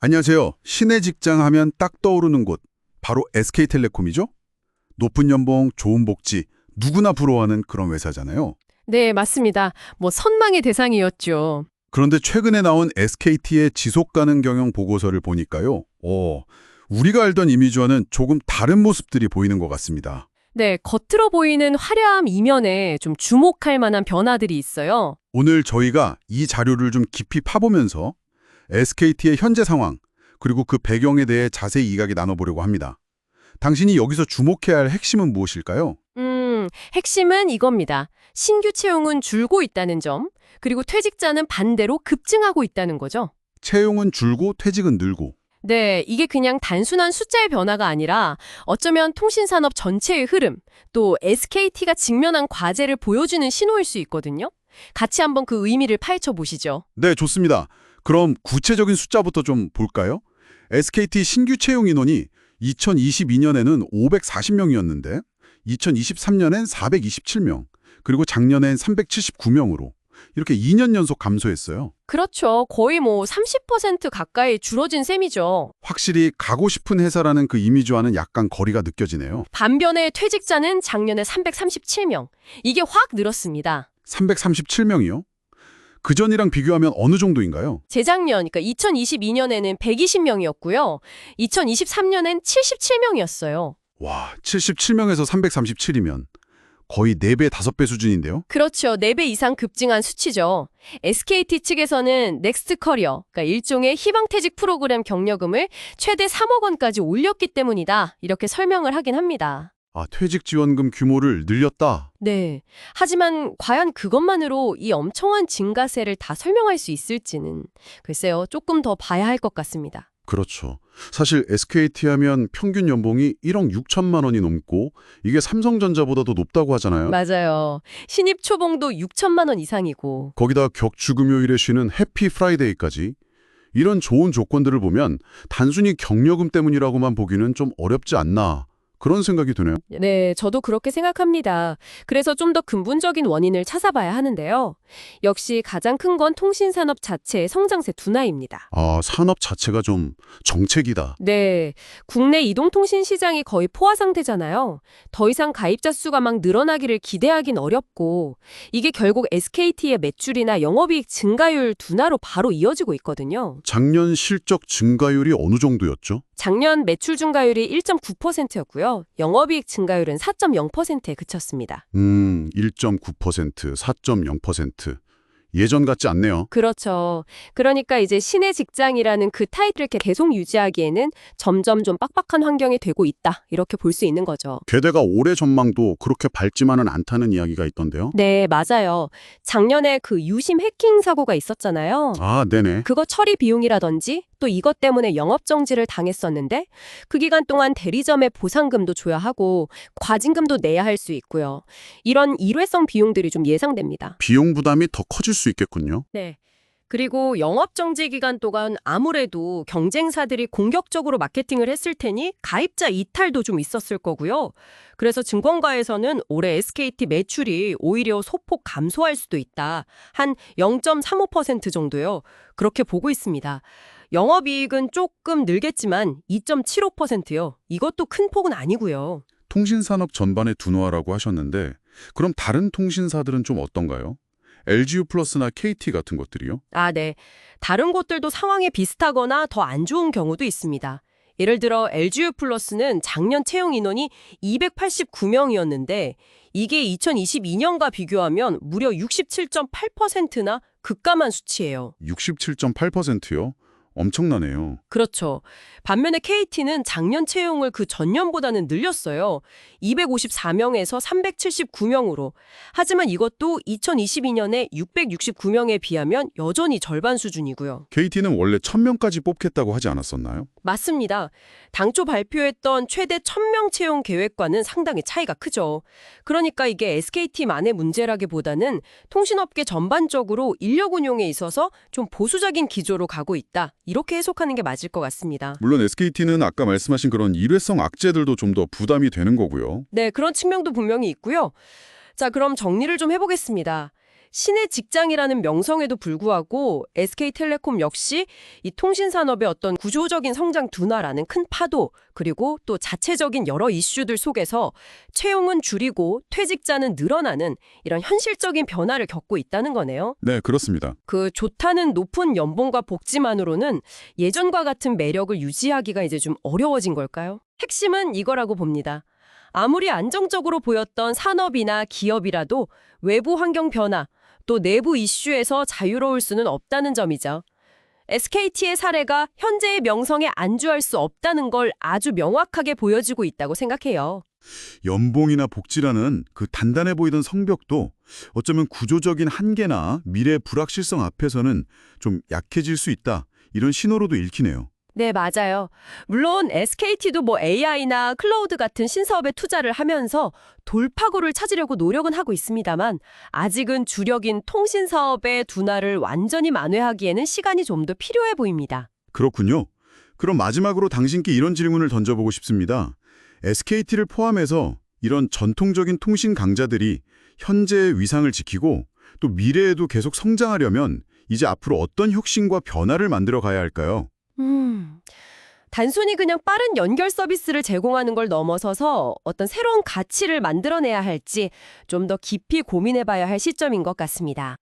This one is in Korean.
안녕하세요. 신의 직장 하면 딱 떠오르는 곳, 바로 SK텔레콤이죠? 높은 연봉, 좋은 복지, 누구나 부러워하는 그런 회사잖아요. 네, 맞습니다. 선망의 대상이었죠. 그런데 최근에 나온 SKT의 지속가능 경영 보고서를 보니까요. 우리가 알던 이미지와는 조금 다른 모습들이 보이는 것 같습니다. 네, 겉으로 보이는 화려함 이면에 좀 주목할 만한 변화들이 있어요. 오늘 저희가 이 자료를 좀 깊이 파보면서 SKT의 현재 상황, 그리고 그 배경에 대해 자세히 이야기 나눠보려고 합니다. 당신이 여기서 주목해야 할 핵심은 무엇일까요? 핵심은 이겁니다. 신규 채용은 줄고 있다는 점, 그리고 퇴직자는 반대로 급증하고 있다는 거죠. 채용은 줄고 퇴직은 늘고. 네, 이게 그냥 단순한 숫자의 변화가 아니라 어쩌면 통신산업 전체의 흐름, 또 SKT가 직면한 과제를 보여주는 신호일 수 있거든요. 같이 한번 그 의미를 파헤쳐 보시죠. 네, 좋습니다. 그럼 구체적인 숫자부터 좀 볼까요? SKT 신규 채용 인원이 2022년에는 540명이었는데 2023년엔 427명, 그리고 작년엔 379명으로 이렇게 2년 연속 감소했어요. 그렇죠. 거의 30% 가까이 줄어진 셈이죠. 확실히 가고 싶은 회사라는 그 이미지와는 약간 거리가 느껴지네요. 반면에 퇴직자는 작년에 337명. 이게 확 늘었습니다. 337명이요? 그전이랑 비교하면 어느 정도인가요? 재작년, 그러니까 2022년에는 120명이었고요. 2023년엔 77명이었어요. 와, 77명에서 337이면 거의 4배, 5배 수준인데요? 그렇죠. 4배 이상 급증한 수치죠. SKT 측에서는 넥스트 커리어, 그러니까 일종의 희망퇴직 프로그램 경력금을 최대 3억 원까지 올렸기 때문이다. 이렇게 설명을 하긴 합니다. 퇴직 지원금 규모를 늘렸다. 네. 하지만 과연 그것만으로 이 엄청난 증가세를 다 설명할 수 있을지는 글쎄요. 조금 더 봐야 할 것 같습니다. 그렇죠. 사실 SKT 하면 평균 연봉이 1억 6천만 원이 넘고 이게 삼성전자보다도 높다고 하잖아요. 맞아요. 신입 초봉도 6천만 원 이상이고. 거기다 격주금요일에 쉬는 해피 프라이데이까지. 이런 좋은 조건들을 보면 단순히 경력금 때문이라고만 보기는 좀 어렵지 않나. 그런 생각이 드네요. 네, 저도 그렇게 생각합니다. 그래서 좀 더 근본적인 원인을 찾아봐야 하는데요. 역시 가장 큰 건 통신산업 자체의 성장세 둔화입니다. 산업 자체가 좀 정책이다. 네, 국내 이동통신 시장이 거의 포화 상태잖아요. 더 이상 가입자 수가 막 늘어나기를 기대하긴 어렵고 이게 결국 SKT의 매출이나 영업이익 증가율 둔화로 바로 이어지고 있거든요. 작년 실적 증가율이 어느 정도였죠? 작년 매출 증가율이 1.9%였고요. 영업이익 증가율은 4.0%에 그쳤습니다. 1.9%, 4.0%. 예전 같지 않네요. 그렇죠. 그러니까 이제 신의 직장이라는 그 타이틀을 이렇게 계속 유지하기에는 점점 좀 빡빡한 환경이 되고 있다. 이렇게 볼 수 있는 거죠. 게다가 올해 전망도 그렇게 밝지만은 않다는 이야기가 있던데요. 네, 맞아요. 작년에 그 유심 해킹 사고가 있었잖아요. 네네. 그거 처리 비용이라든지 또 이것 때문에 영업 정지를 당했었는데 그 기간 동안 대리점에 보상금도 줘야 하고 과징금도 내야 할 수 있고요. 이런 일회성 비용들이 좀 예상됩니다. 비용 부담이 더 커질 수 있겠군요. 네. 그리고 영업 정지 기간 동안 아무래도 경쟁사들이 공격적으로 마케팅을 했을 테니 가입자 이탈도 좀 있었을 거고요. 그래서 증권가에서는 올해 SKT 매출이 오히려 소폭 감소할 수도 있다. 한 0.35% 정도요. 그렇게 보고 있습니다. 영업이익은 조금 늘겠지만 2.75%요. 이것도 큰 폭은 아니고요. 통신산업 전반의 둔화라고 하셨는데 그럼 다른 통신사들은 좀 어떤가요? LGU 플러스나 KT 같은 것들이요? 네. 다른 곳들도 상황이 비슷하거나 더 안 좋은 경우도 있습니다. 예를 들어 LGU 플러스는 작년 채용 인원이 289명이었는데 이게 2022년과 비교하면 무려 67.8%나 급감한 수치예요. 67.8%요? 엄청나네요. 그렇죠. 반면에 KT는 작년 채용을 그 전년보다는 늘렸어요. 254명에서 379명으로. 하지만 이것도 2022년에 669명에 비하면 여전히 절반 수준이고요. KT는 원래 1000명까지 뽑겠다고 하지 않았었나요? 맞습니다. 당초 발표했던 최대 1000명 채용 계획과는 상당히 차이가 크죠. 그러니까 이게 SKT만의 문제라기보다는 통신업계 전반적으로 인력 운용에 있어서 좀 보수적인 기조로 가고 있다. 이렇게 해석하는 게 맞을 것 같습니다. 물론 SKT는 아까 말씀하신 그런 일회성 악재들도 좀 더 부담이 되는 거고요. 네, 그런 측면도 분명히 있고요. 자, 그럼 정리를 좀 해보겠습니다. 신의 직장이라는 명성에도 불구하고 SK텔레콤 역시 이 통신산업의 어떤 구조적인 성장 둔화라는 큰 파도, 그리고 또 자체적인 여러 이슈들 속에서 채용은 줄이고 퇴직자는 늘어나는 이런 현실적인 변화를 겪고 있다는 거네요. 네, 그렇습니다. 그 좋다는 높은 연봉과 복지만으로는 예전과 같은 매력을 유지하기가 이제 좀 어려워진 걸까요? 핵심은 이거라고 봅니다. 아무리 안정적으로 보였던 산업이나 기업이라도 외부 환경 변화, 또 내부 이슈에서 자유로울 수는 없다는 점이죠. SKT의 사례가 현재의 명성에 안주할 수 없다는 걸 아주 명확하게 보여주고 있다고 생각해요. 연봉이나 복지라는 그 단단해 보이던 성벽도 어쩌면 구조적인 한계나 미래 불확실성 앞에서는 좀 약해질 수 있다. 이런 신호로도 읽히네요. 네, 맞아요. 물론 SKT도 뭐 AI나 클라우드 같은 신사업에 투자를 하면서 돌파구를 찾으려고 노력은 하고 있습니다만 아직은 주력인 통신 사업의 둔화를 완전히 만회하기에는 시간이 좀 더 필요해 보입니다. 그렇군요. 그럼 마지막으로 당신께 이런 질문을 던져보고 싶습니다. SKT를 포함해서 이런 전통적인 통신 강자들이 현재의 위상을 지키고 또 미래에도 계속 성장하려면 이제 앞으로 어떤 혁신과 변화를 만들어 가야 할까요? 단순히 그냥 빠른 연결 서비스를 제공하는 걸 넘어서서 어떤 새로운 가치를 만들어내야 할지 좀 더 깊이 고민해봐야 할 시점인 것 같습니다.